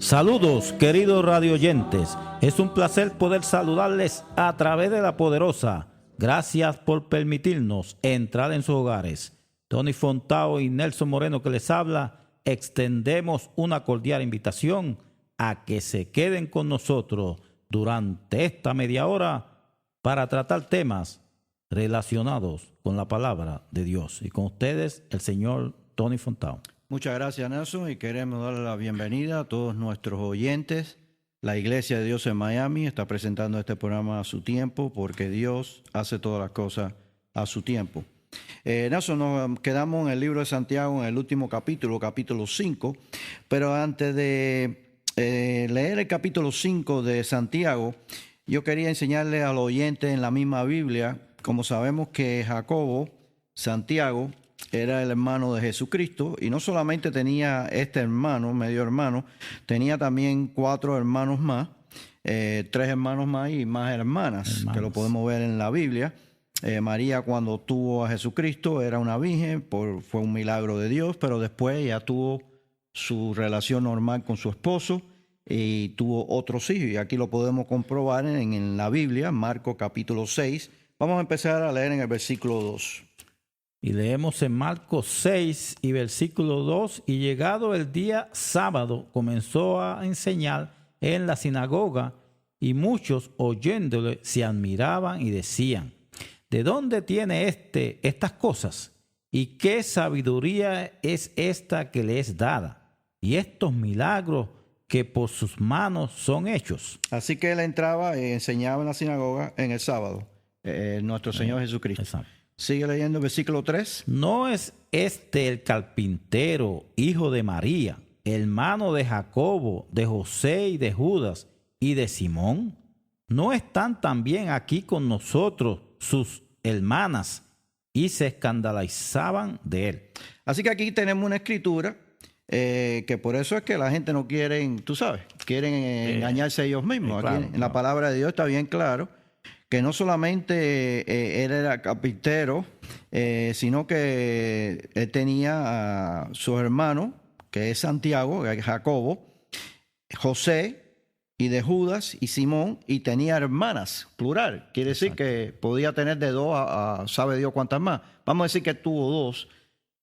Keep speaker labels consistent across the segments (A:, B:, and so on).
A: Saludos, queridos radioyentes. Es un placer poder saludarles a través de la poderosa. Gracias por permitirnos entrar en sus hogares. Tony Fontao y Nelson Moreno que les habla, extendemos una cordial invitación a que se queden con nosotros durante esta media hora para tratar temas relacionados con la palabra de Dios. Y con ustedes, el señor Tony Fontao.
B: Muchas gracias, Nelson, y queremos darle la bienvenida a todos nuestros oyentes. La Iglesia de Dios en Miami está presentando este programa a su tiempo porque Dios hace todas las cosas a su tiempo. Nelson, nos quedamos en el libro de Santiago, en el último capítulo, capítulo 5, pero antes de leer el capítulo 5 de Santiago, yo quería enseñarle al oyente en la misma Biblia, como sabemos que Jacobo, Santiago, era el hermano de Jesucristo, y no solamente tenía este hermano, medio hermano, tenía también 4 hermanos más, 3 hermanos más y más hermanas, que lo podemos ver en la Biblia. María, cuando tuvo a Jesucristo, era una virgen, fue un milagro de Dios, pero después ya tuvo su relación normal con su esposo y tuvo otros hijos, y aquí lo podemos comprobar en la Biblia, Marcos capítulo 6. Vamos a empezar a leer en el versículo 2.
A: Y leemos en Marcos 6 y versículo 2, y llegado el día sábado comenzó a enseñar en la sinagoga, y muchos oyéndole se admiraban y decían: ¿de dónde tiene estas cosas? ¿Y qué sabiduría es esta que le es dada? Y estos milagros que por sus manos son hechos.
B: Así que él entraba y enseñaba en la sinagoga en el sábado, nuestro Señor Jesucristo.
A: Exacto.
B: Sigue leyendo el versículo 3.
A: ¿No es este el carpintero, hijo de María, hermano de Jacobo, de José y de Judas y de Simón? ¿No están también aquí con nosotros sus hermanas? Y se escandalizaban de él.
B: Así que aquí tenemos una escritura que por eso es que la gente no quiere, tú sabes, quieren engañarse a ellos mismos.
A: Claro,
B: aquí en la palabra de Dios está bien claro que no solamente él era carpintero, sino que él tenía a sus hermanos, que es Santiago, que es Jacobo, José, y de Judas y Simón, y tenía hermanas, plural. Quiere decir que podía tener de 2 a sabe Dios cuántas más. Vamos a decir que tuvo 2,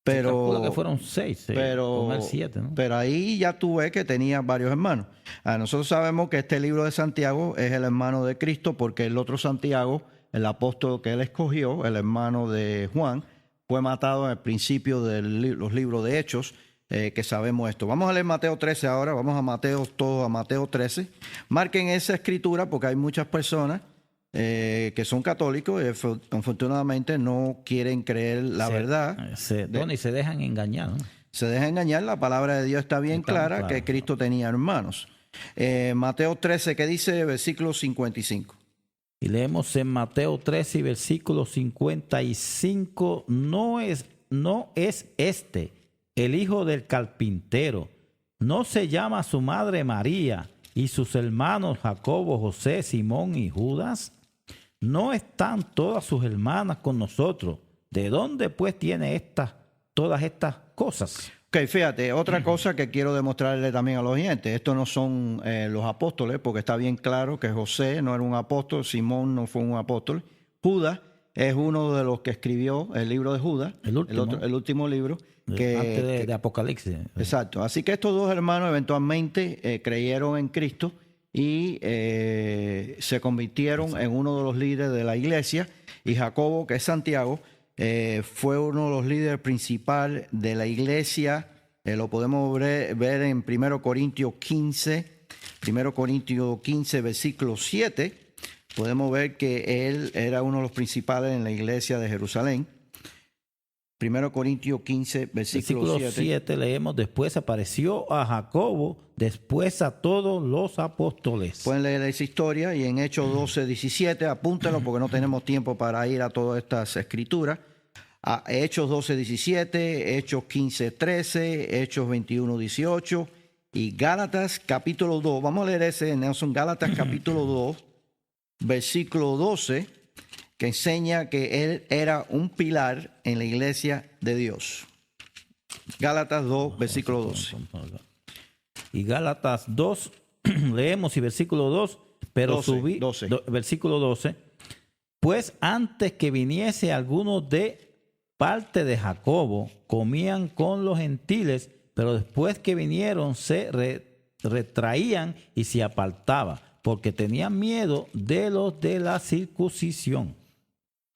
B: pero
A: que fueron 6, con el 7, ¿no?
B: Pero ahí ya tú ves que tenía varios hermanos. Nosotros sabemos que este libro de Santiago es el hermano de Cristo, porque el otro Santiago, el apóstol que él escogió, el hermano de Juan, fue matado en el principio de los libros de Hechos, que sabemos esto. Vamos a leer Mateo 13 ahora, vamos a Mateo 13. Marquen esa escritura porque hay muchas personas que son católicos y afortunadamente no quieren creer la verdad.
A: Se dejan engañar, ¿no?
B: Se deja engañar, la palabra de Dios está bien clara que Cristo tenía hermanos. Mateo 13, ¿qué dice? Versículo 55.
A: Y leemos en Mateo 13 y versículo 55, no es este el hijo del carpintero, no se llama su madre María y sus hermanos Jacobo, José, Simón y Judas. ¿No están todas sus hermanas con nosotros? ¿De dónde pues tiene todas estas cosas?
B: Ok, fíjate, otra cosa que quiero demostrarle también a los oyentes, estos no son los apóstoles, porque está bien claro que José no era un apóstol, Simón no fue un apóstol, Judas es uno de los que escribió el libro de Judas, el último libro.
A: Antes de Apocalipsis.
B: Exacto, así que estos 2 hermanos eventualmente creyeron en Cristo y se convirtieron en uno de los líderes de la iglesia, y Jacobo, que es Santiago, fue uno de los líderes principales de la iglesia. Lo podemos ver en 1 Corintios 15, versículo 7. Podemos ver que él era uno de los principales en la iglesia de Jerusalén. 1 Corintios 15, versículo 7.
A: Leemos: después apareció a Jacobo, después a todos los apóstoles.
B: Pueden leer esa historia, y en Hechos 12, 17, apúntenlo porque no tenemos tiempo para ir a todas estas escrituras. Hechos 12, 17, Hechos 15, 13, Hechos 21, 18 y Gálatas capítulo 2. Vamos a leer ese, Nelson, Gálatas capítulo 2, versículo 12, que enseña que él era un pilar en la iglesia de Dios. Gálatas 2, versículo 12.
A: Y Gálatas 2, leemos y versículo 2, pero
B: 12.
A: Versículo 12. Pues antes que viniese alguno de parte de Jacobo, comían con los gentiles, pero después que vinieron se retraían y se apartaban, porque tenían miedo de los de la circuncisión.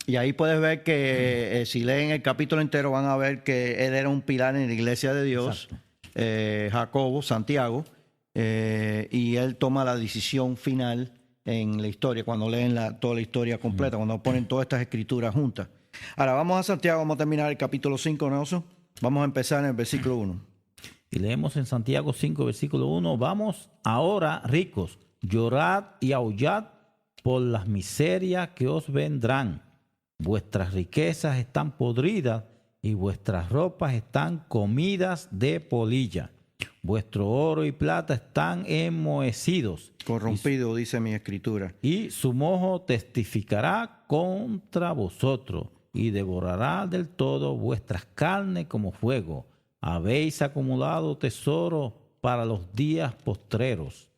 B: Y ahí puedes ver que si leen el capítulo entero van a ver que él era un pilar en la iglesia de Dios, Jacobo, Santiago, y él toma la decisión final en la historia, cuando leen toda la historia completa, cuando ponen todas estas escrituras juntas. Ahora vamos a Santiago, vamos a terminar el capítulo 5, Nelson. Vamos a empezar en el versículo 1.
A: Y leemos en Santiago 5, versículo 1, vamos ahora, ricos, llorad y aullad por las miserias que os vendrán. Vuestras riquezas están podridas y vuestras ropas están comidas de polilla. Vuestro oro y plata están enmohecidos.
B: Corrompido, dice mi escritura.
A: Y su mojo testificará contra vosotros y devorará del todo vuestras carnes como fuego. Habéis acumulado tesoro para los días postreros.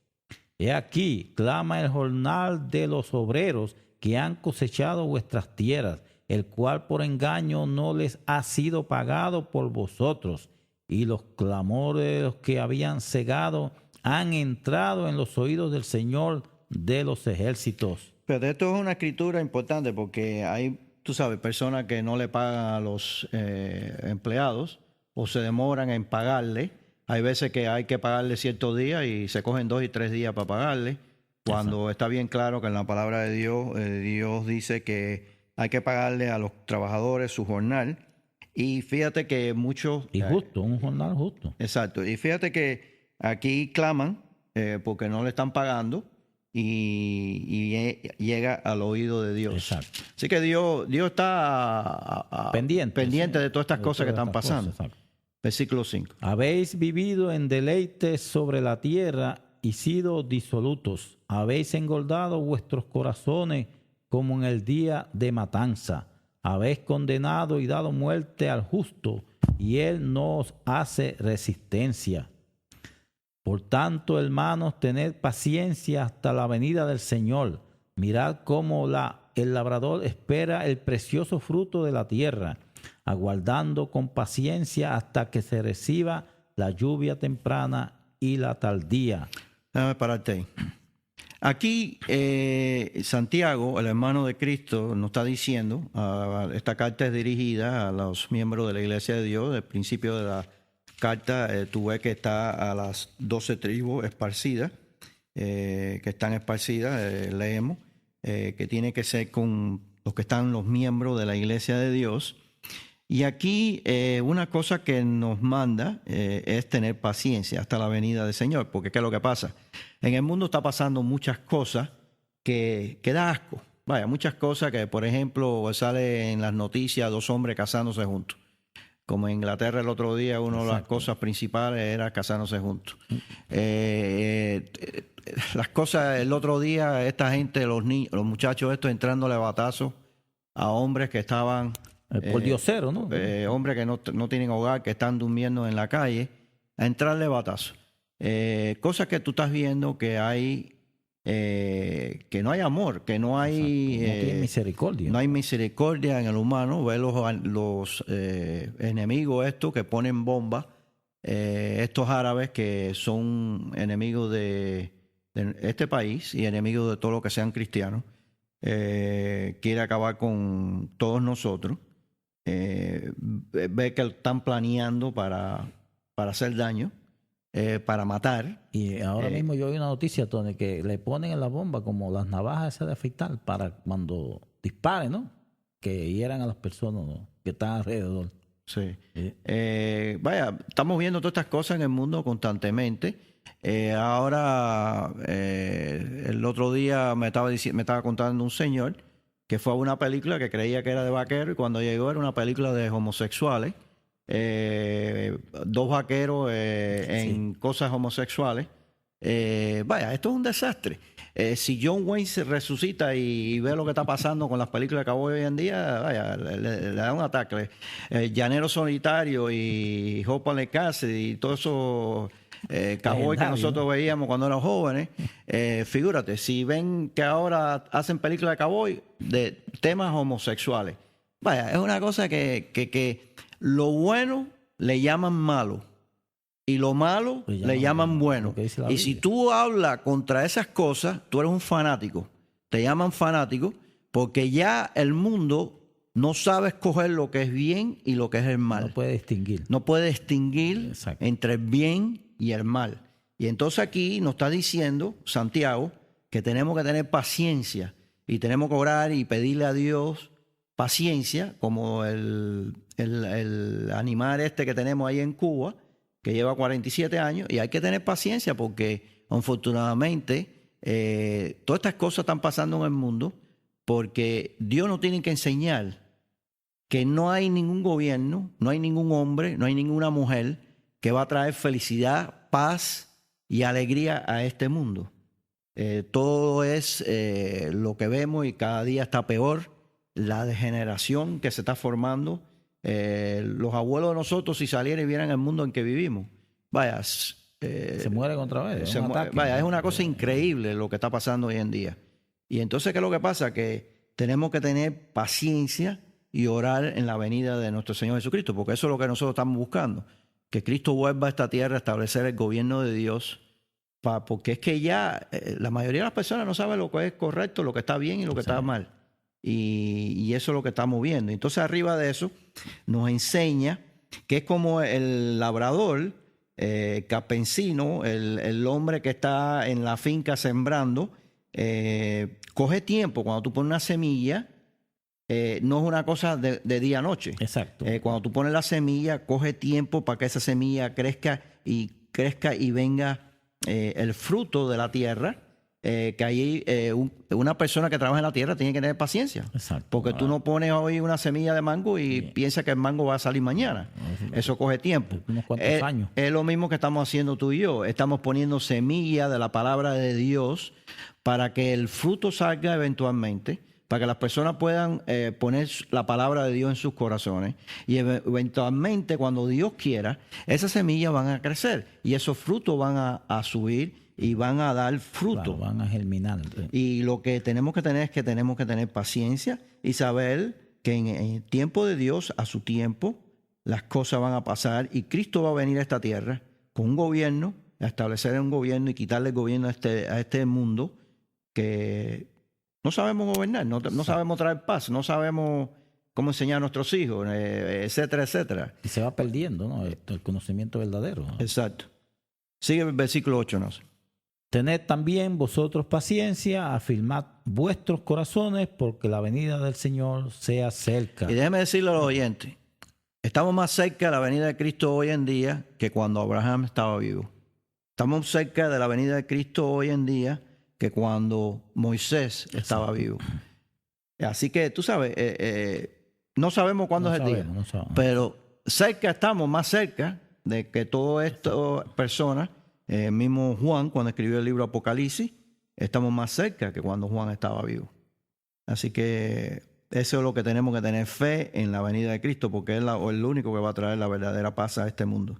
A: He aquí, clama el jornal de los obreros que han cosechado vuestras tierras, el cual por engaño no les ha sido pagado por vosotros, y los clamores de los que habían cegado han entrado en los oídos del Señor de los ejércitos.
B: Pero esto es una escritura importante porque hay, tú sabes, personas que no le pagan a los empleados o se demoran en pagarle. Hay veces que hay que pagarle ciertos días y se cogen 2 y 3 días para pagarle. Cuando está bien claro que en la palabra de Dios, Dios dice que hay que pagarle a los trabajadores su jornal. Y fíjate que muchos...
A: Y justo, un jornal justo.
B: Exacto. Y fíjate que aquí claman porque no le están pagando y llega al oído de Dios.
A: Exacto.
B: Así que Dios está pendiente de todas estas cosas que están pasando. Versículo 5.
A: Habéis vivido en deleites sobre la tierra y sido disolutos. Habéis engordado vuestros corazones como en el día de matanza. Habéis condenado y dado muerte al justo, y él no os hace resistencia. Por tanto, hermanos, tened paciencia hasta la venida del Señor. Mirad cómo el labrador espera el precioso fruto de la tierra, aguardando con paciencia hasta que se reciba la lluvia temprana y la tardía.
B: Déjame pararte ahí. Aquí Santiago, el hermano de Cristo, nos está diciendo, esta carta es dirigida a los miembros de la Iglesia de Dios. Al principio de la carta tú ves que está a las 12 tribus esparcidas, que están esparcidas, leemos, que tiene que ser con los que están los miembros de la Iglesia de Dios. Y aquí una cosa que nos manda es tener paciencia hasta la venida del Señor, porque ¿qué es lo que pasa? En el mundo está pasando muchas cosas que da asco. Vaya, muchas cosas que, por ejemplo, sale en las noticias 2 hombres casándose juntos. Como en Inglaterra el otro día, una de las cosas principales era casándose juntos. Las cosas, el otro día, esta gente, los muchachos estos entrándole batazos a hombres que estaban...
A: por diosero, ¿no?
B: Hombres que no tienen hogar, que están durmiendo en la calle, a entrarle batazos. Cosas que tú estás viendo que hay, que no hay amor, que no hay...
A: no hay misericordia.
B: No hay misericordia en el humano. Ve los enemigos estos que ponen bombas, estos árabes que son enemigos de este país y enemigos de todo lo que sean cristianos, quiere acabar con todos nosotros. Ve que están planeando para hacer daño, para matar.
A: Y ahora mismo yo vi una noticia, Tony, que le ponen en la bomba como las navajas esas de afeitar para cuando disparen, ¿no? Que hieran a las personas, ¿no?, que están alrededor.
B: Sí. Vaya, estamos viendo todas estas cosas en el mundo constantemente. Ahora, el otro día me estaba contando un señor que fue a una película que creía que era de vaquero y cuando llegó era una película de homosexuales. 2 vaqueros en cosas homosexuales. Vaya, esto es un desastre. Si John Wayne se resucita y ve lo que está pasando con las películas que hoy en día, vaya, le da un ataque. Llanero Solitario y Hope and Cassidy y todo eso, cowboy que
A: Legendario,
B: nosotros veíamos cuando éramos jóvenes. Figúrate, si ven que ahora hacen películas de cowboy de temas homosexuales. Vaya, es una cosa que lo bueno le llaman malo y lo malo le llaman bueno. Y si tú hablas contra esas cosas, tú eres un fanático. Te llaman fanático porque ya el mundo no sabe escoger lo que es bien y lo que es el mal.
A: No puede distinguir.
B: No puede distinguir
A: Exacto.
B: entre el bien y el mal. Y entonces aquí nos está diciendo Santiago que tenemos que tener paciencia y tenemos que orar y pedirle a Dios paciencia, como el animal este que tenemos ahí en Cuba, que lleva 47 años, y hay que tener paciencia porque, afortunadamente, todas estas cosas están pasando en el mundo porque Dios nos tiene que enseñar que no hay ningún gobierno, no hay ningún hombre, no hay ninguna mujer que va a traer felicidad, paz y alegría a este mundo. Todo es lo que vemos y cada día está peor. La degeneración que se está formando. Los abuelos de nosotros, si salieran y vieran el mundo en que vivimos, vaya,
A: se mueren otra vez.
B: Vaya, es una cosa increíble lo que está pasando hoy en día. Y entonces, ¿qué es lo que pasa? Que tenemos que tener paciencia y orar en la venida de nuestro Señor Jesucristo, porque eso es lo que nosotros estamos buscando, que Cristo vuelva a esta tierra a establecer el gobierno de Dios, porque es que ya la mayoría de las personas no saben lo que es correcto, lo que está bien y lo que está mal. Y eso es lo que estamos viendo. Entonces, arriba de eso, nos enseña que es como el labrador, campesino, el hombre que está en la finca sembrando, coge tiempo. Cuando tú pones una semilla, no es una cosa de día a noche.
A: Exacto.
B: Cuando tú pones la semilla, coge tiempo para que esa semilla crezca y venga el fruto de la tierra. Que ahí una persona que trabaja en la tierra tiene que tener paciencia.
A: Exacto.
B: Porque tú no pones hoy una semilla de mango y piensas que el mango va a salir mañana. Eso coge tiempo.
A: Unos cuantos años.
B: Es lo mismo que estamos haciendo tú y yo. Estamos poniendo semilla de la palabra de Dios para que el fruto salga eventualmente, para que las personas puedan poner la palabra de Dios en sus corazones. Y eventualmente, cuando Dios quiera, esas semillas van a crecer y esos frutos van a subir y van a dar fruto.
A: Claro, van a germinar.
B: Y lo que tenemos que tener es que tenemos que tener paciencia y saber que en el tiempo de Dios, a su tiempo, las cosas van a pasar y Cristo va a venir a esta tierra con un gobierno, a establecer un gobierno y quitarle el gobierno a este mundo que no sabemos gobernar, no sabemos traer paz, no sabemos cómo enseñar a nuestros hijos, etcétera, etcétera.
A: Y se va perdiendo, ¿no? El conocimiento verdadero, ¿no?
B: Exacto. Sigue el versículo 8, ¿no?
A: Tened también vosotros paciencia, afirmad vuestros corazones, porque la venida del Señor sea cerca.
B: Y déjeme decirle a los oyentes, estamos más cerca de la venida de Cristo hoy en día que cuando Abraham estaba vivo. Estamos cerca de la venida de Cristo hoy en día que cuando Moisés estaba vivo. Así que tú sabes, no sabemos cuándo es el día, pero cerca estamos, más cerca de que todas estas personas. Mismo Juan, cuando escribió el libro Apocalipsis, estamos más cerca que cuando Juan estaba vivo. Así que eso es lo que tenemos que tener fe en la venida de Cristo, porque es el único que va a traer la verdadera paz a este mundo.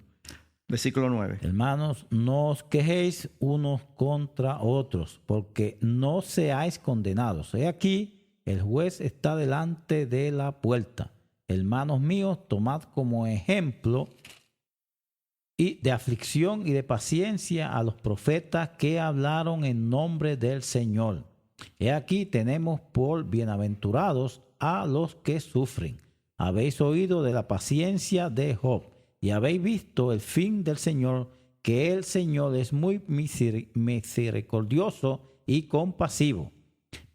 B: Versículo 9.
A: Hermanos, no os quejéis unos contra otros, porque no seáis condenados. He aquí, el juez está delante de la puerta. Hermanos míos, tomad como ejemplo y de aflicción y de paciencia a los profetas que hablaron en nombre del Señor. He aquí tenemos por bienaventurados a los que sufren. Habéis oído de la paciencia de Job y habéis visto el fin del Señor, que el Señor es muy misericordioso y compasivo.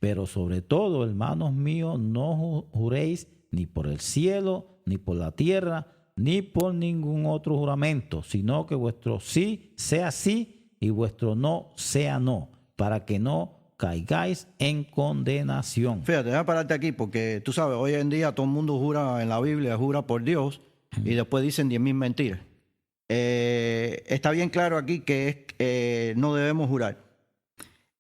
A: Pero sobre todo, hermanos míos, no juréis ni por el cielo, ni por la tierra, ni por ningún otro juramento, sino que vuestro sí sea sí y vuestro no sea no, para que no caigáis en condenación.
B: Fíjate, déjame pararte aquí porque tú sabes, hoy en día todo el mundo jura en la Biblia, jura por Dios y después dicen 10,000 mentiras. Está bien claro aquí que no debemos jurar.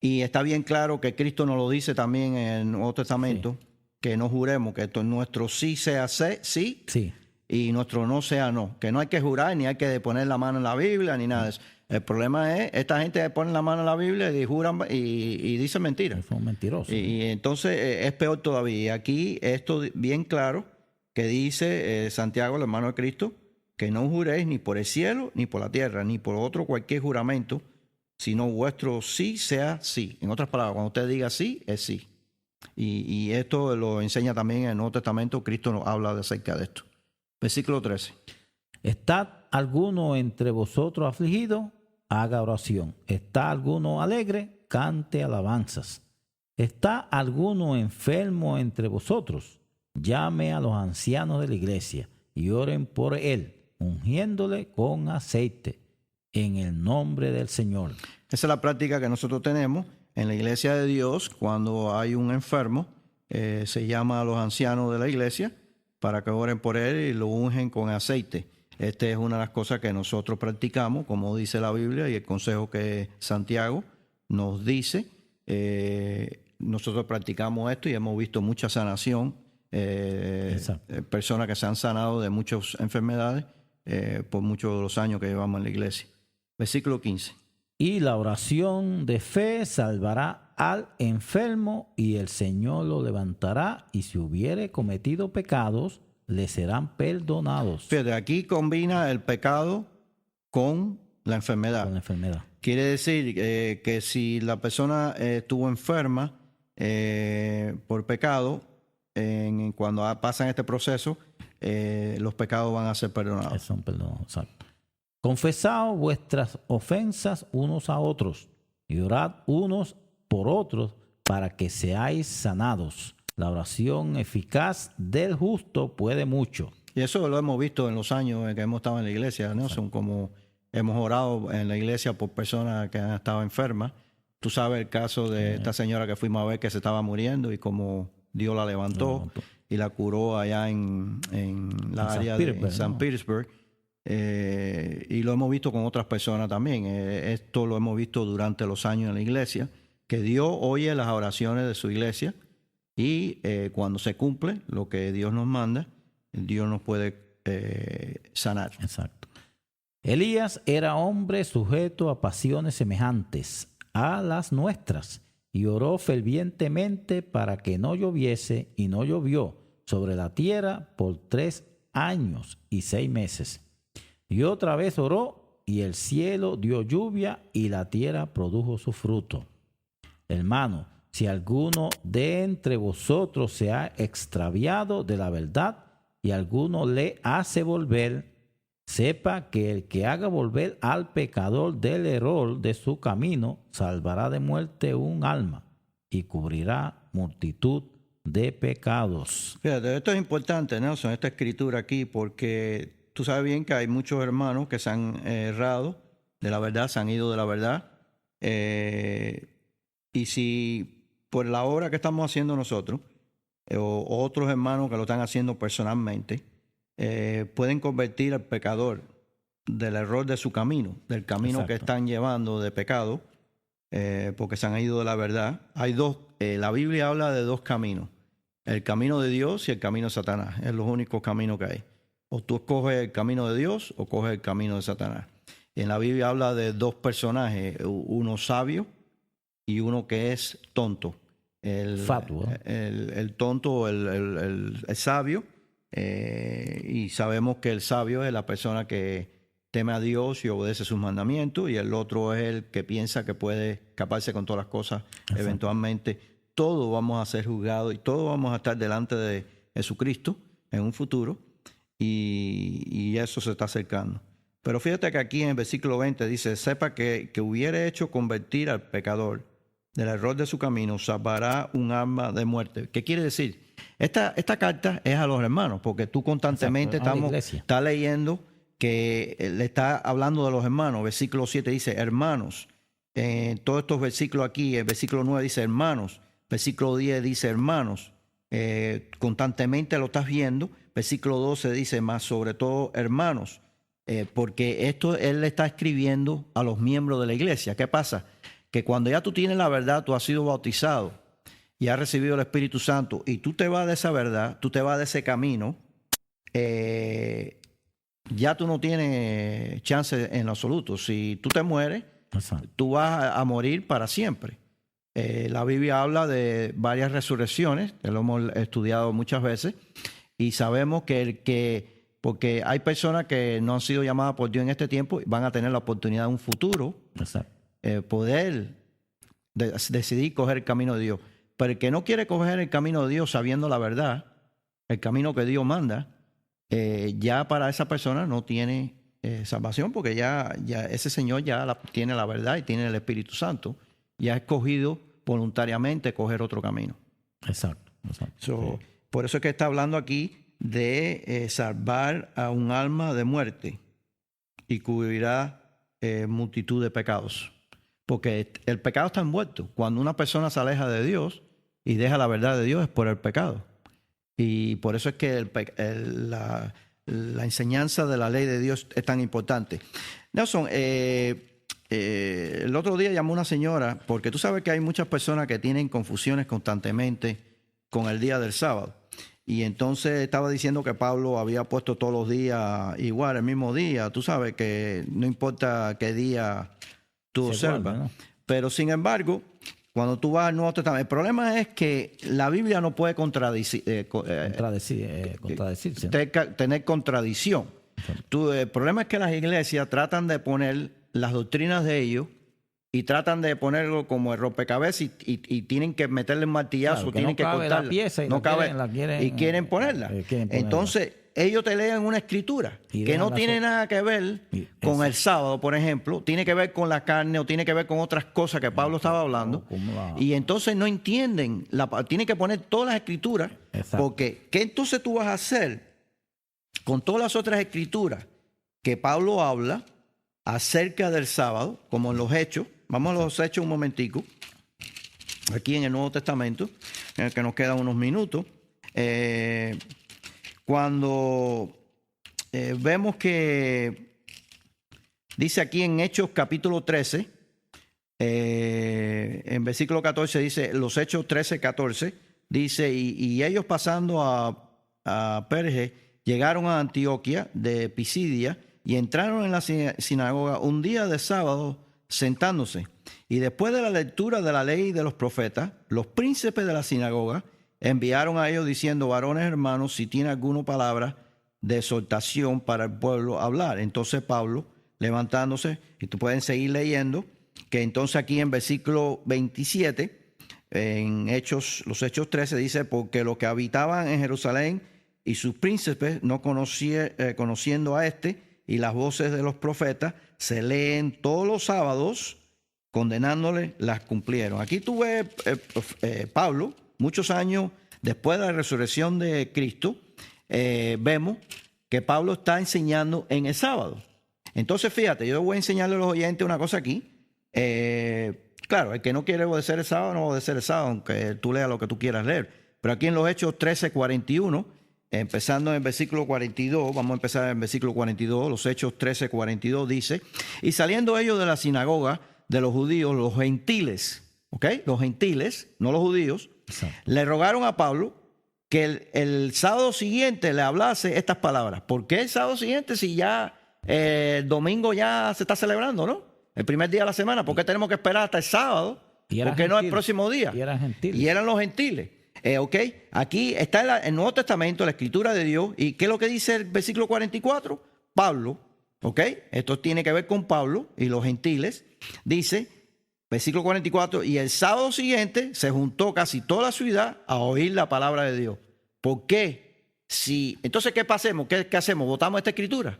B: Y está bien claro que Cristo nos lo dice también en el Nuevo Testamento, que no juremos, que nuestro sí sea sí. Y nuestro no sea no, que no hay que jurar ni hay que poner la mano en la Biblia ni nada de eso. El problema es, esta gente pone la mano en la Biblia y juran y dicen mentiras.
A: Son mentirosos.
B: Y entonces es peor todavía. Y aquí esto bien claro que dice Santiago, el hermano de Cristo, que no juréis ni por el cielo, ni por la tierra, ni por otro cualquier juramento, sino vuestro sí sea sí. En otras palabras, cuando usted diga sí, es sí. Y esto lo enseña también en el Nuevo Testamento. Cristo nos habla acerca de esto. Versículo 13.
A: ¿Está alguno entre vosotros afligido? Haga oración. ¿Está alguno alegre? Cante alabanzas. ¿Está alguno enfermo entre vosotros? Llame a los ancianos de la iglesia y oren por él, ungiéndole con aceite en el nombre del Señor.
B: Esa es la práctica que nosotros tenemos en la iglesia de Dios. Cuando hay un enfermo, se llama a los ancianos de la iglesia para que oren por él y lo ungen con aceite. Esta es una de las cosas que nosotros practicamos, como dice la Biblia y el consejo que Santiago nos dice. Nosotros practicamos esto y hemos visto mucha sanación, personas que se han sanado de muchas enfermedades por muchos de los años que llevamos en la iglesia. Versículo 15.
A: Y la oración de fe salvará al enfermo y el Señor lo levantará, y si hubiere cometido pecados, le serán perdonados.
B: Fíjate, aquí combina el pecado con la enfermedad.
A: Con la enfermedad.
B: Quiere decir que si la persona estuvo enferma por pecado, cuando pasan este proceso, los pecados van a ser perdonados.
A: Son perdonados, exacto. Confesaos vuestras ofensas unos a otros y orad unos por otros para que seáis sanados. La oración eficaz del justo puede mucho.
B: Y eso lo hemos visto en los años en que hemos estado en la iglesia, ¿no? Son como hemos orado en la iglesia por personas que han estado enfermas. Tú sabes el caso de esta señora que fuimos a ver que se estaba muriendo y como Dios la levantó y la curó allá en la área de San Petersburg. Y lo hemos visto con otras personas también. Esto lo hemos visto durante los años en la iglesia, que Dios oye las oraciones de su iglesia y cuando se cumple lo que Dios nos manda, Dios nos puede sanar.
A: Exacto. Elías era hombre sujeto a pasiones semejantes a las nuestras y oró fervientemente para que no lloviese, y no llovió sobre la tierra por 3 años y 6 meses. Y otra vez oró, y el cielo dio lluvia, y la tierra produjo su fruto. Hermano, si alguno de entre vosotros se ha extraviado de la verdad, y alguno le hace volver, sepa que el que haga volver al pecador del error de su camino, salvará de muerte un alma, y cubrirá multitud de pecados.
B: Fíjate, esto es importante, Nelson, esta escritura aquí, porque tú sabes bien que hay muchos hermanos que se han errado de la verdad, se han ido de la verdad. Y si por la obra que estamos haciendo nosotros, o otros hermanos que lo están haciendo personalmente, pueden convertir al pecador del error de su camino, del camino Exacto. Que están llevando de pecado, porque se han ido de la verdad. Hay dos, la Biblia habla de 2 caminos, el camino de Dios y el camino de Satanás. Es los únicos caminos que hay. O tú escoges el camino de Dios o coges el camino de Satanás. Y en la Biblia habla de 2 personajes, uno sabio y uno que es tonto.
A: Fatuo.
B: El tonto, el sabio. Y sabemos que el sabio es la persona que teme a Dios y obedece sus mandamientos, y el otro es el que piensa que puede escaparse con todas las cosas. Exacto. Eventualmente todos vamos a ser juzgados y todos vamos a estar delante de Jesucristo en un futuro, y eso se está acercando. Pero fíjate que aquí en el versículo 20 dice: sepa que hubiere hecho convertir al pecador del error de su camino, salvará un alma de muerte. ¿Qué quiere decir? Esta carta es a los hermanos, porque tú constantemente estás leyendo que le está hablando de los hermanos. Versículo 7 dice hermanos. Todos estos versículos aquí, el versículo 9 dice hermanos. Versículo 10 dice hermanos. Constantemente lo estás viendo. Versículo 12 dice más sobre todo hermanos. Porque esto él le está escribiendo a los miembros de la iglesia. ¿Qué pasa? Que cuando ya tú tienes la verdad, tú has sido bautizado y has recibido el Espíritu Santo, y tú te vas de esa verdad, tú te vas de ese camino, ya tú no tienes chance en lo absoluto. Si tú te mueres,
A: Exacto.
B: tú vas a morir para siempre. La Biblia habla de varias resurrecciones, que lo hemos estudiado muchas veces, y sabemos porque hay personas que no han sido llamadas por Dios en este tiempo y van a tener la oportunidad en un futuro
A: Exacto.
B: poder decidir coger el camino de Dios. Pero el que no quiere coger el camino de Dios sabiendo la verdad, el camino que Dios manda, ya para esa persona no tiene salvación, porque ya ese Señor ya tiene la verdad y tiene el Espíritu Santo, y ha escogido voluntariamente coger otro camino.
A: Exacto.
B: So, por eso es que está hablando aquí de salvar a un alma de muerte y cubrirá multitud de pecados. Porque el pecado está envuelto. Cuando una persona se aleja de Dios y deja la verdad de Dios es por el pecado. Y por eso es que la enseñanza de la ley de Dios es tan importante. Nelson, el otro día llamó una señora, porque tú sabes que hay muchas personas que tienen confusiones constantemente con el día del sábado. Y entonces estaba diciendo que Pablo había puesto todos los días igual, el mismo día. Tú sabes que no importa qué día tú observas. ¿No? Pero sin embargo, cuando tú vas al Nuevo Testamento, el problema es que la Biblia no puede contradecirse. Tener contradicción. El problema es que las iglesias tratan de poner las doctrinas de ellos y tratan de ponerlo como el rompecabezas y tienen que meterle un martillazo,
A: claro,
B: tienen que cortarla.
A: La pieza y
B: no cabe,
A: y
B: quieren ponerla. Entonces, ellos te leen una escritura que no tiene nada que ver con el sábado, por ejemplo, tiene que ver con la carne o tiene que ver con otras cosas que Pablo estaba hablando. Y entonces no entienden, tienen que poner todas las escrituras, porque ¿qué entonces tú vas a hacer con todas las otras escrituras que Pablo habla acerca del sábado, como en los Hechos? Vamos a los Hechos un momentico, aquí en el Nuevo Testamento, en el que nos quedan unos minutos. Cuando vemos que dice aquí en Hechos capítulo 13, en versículo 14 dice, los Hechos 13, 14, dice, y ellos pasando a Perge, llegaron a Antioquía de Pisidia y entraron en la sinagoga un día de sábado sentándose. Y después de la lectura de la ley de los profetas, los príncipes de la sinagoga enviaron a ellos diciendo, varones hermanos, si tiene alguna palabra de exhortación para el pueblo, hablar. Entonces Pablo, levantándose, y tú pueden seguir leyendo, que entonces aquí en versículo 27, en los Hechos 13, dice, porque los que habitaban en Jerusalén y sus príncipes, no conociendo a y las voces de los profetas, se leen todos los sábados, condenándole, las cumplieron. Aquí tú ves Pablo, muchos años después de la resurrección de Cristo, vemos que Pablo está enseñando en el sábado. Entonces, fíjate, yo voy a enseñarle a los oyentes una cosa aquí. Claro, el que no quiere obedecer el sábado, no obedecer el sábado, aunque tú leas lo que tú quieras leer. Pero aquí en los Hechos 13, 41, empezando en el versículo 42, vamos a empezar en el versículo 42, los Hechos 13, 42 dice, y saliendo ellos de la sinagoga de los judíos, los gentiles, ¿ok? Los gentiles, no los judíos, le rogaron a Pablo que el sábado siguiente le hablase estas palabras. ¿Por qué el sábado siguiente si ya el domingo ya se está celebrando, no? El primer día de la semana. ¿Por qué tenemos que esperar hasta el sábado? ¿Por qué no el próximo día?
A: Y eran gentiles.
B: Y eran los gentiles. ¿Ok? Aquí está el Nuevo Testamento, la Escritura de Dios. ¿Y qué es lo que dice el versículo 44? Pablo, ¿ok? Esto tiene que ver con Pablo y los gentiles. Dice, versículo 44, y el sábado siguiente se juntó casi toda la ciudad a oír la palabra de Dios. ¿Por qué? Entonces, ¿qué hacemos? ¿Qué hacemos? ¿Votamos esta Escritura?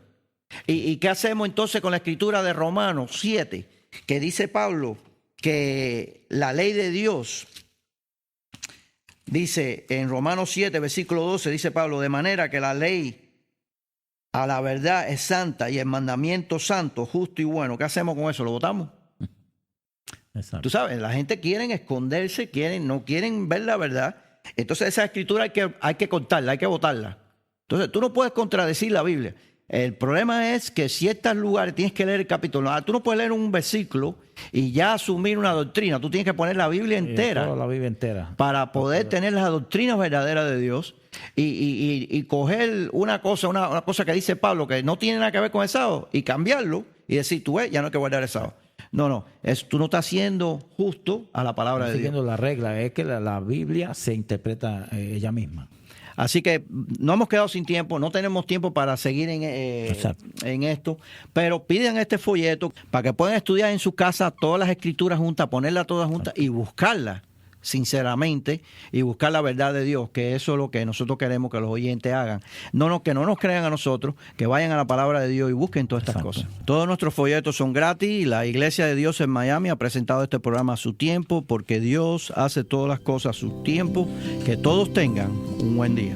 B: ¿Y qué hacemos entonces con la Escritura de Romanos 7? Que dice Pablo que la ley de Dios... Dice en Romanos 7, versículo 12, dice Pablo, de manera que la ley a la verdad es santa y el mandamiento santo, justo y bueno. ¿Qué hacemos con eso? ¿Lo votamos?
A: Exacto.
B: Tú sabes, la gente quiere esconderse, no quieren ver la verdad. Entonces esa escritura hay que cortarla, hay que votarla. Entonces tú no puedes contradecir la Biblia. El problema es que ciertos lugares tienes que leer el capítulo. Tú no puedes leer un versículo y ya asumir una doctrina. Tú tienes que poner la Biblia entera.
A: Toda la Biblia entera.
B: Para poder tener las doctrinas verdaderas de Dios y coger una cosa que dice Pablo que no tiene nada que ver con el sábado y cambiarlo y decir, tú ves, ya no hay que guardar el sábado. No, tú no estás siendo justo a la palabra de Dios.
A: Siguiendo la regla, es que la Biblia se interpreta ella misma.
B: Así que no hemos quedado sin tiempo, no tenemos tiempo para seguir en esto, pero pidan este folleto para que puedan estudiar en su casa todas las escrituras juntas, ponerlas todas juntas y buscarlas sinceramente y buscar la verdad de Dios, que eso es lo que nosotros queremos que los oyentes hagan. Que no nos crean a nosotros, que vayan a la palabra de Dios y busquen todas estas cosas. Todos nuestros folletos son gratis y la Iglesia de Dios en Miami ha presentado este programa a su tiempo, porque Dios hace todas las cosas a su tiempo. Que todos tengan un buen día.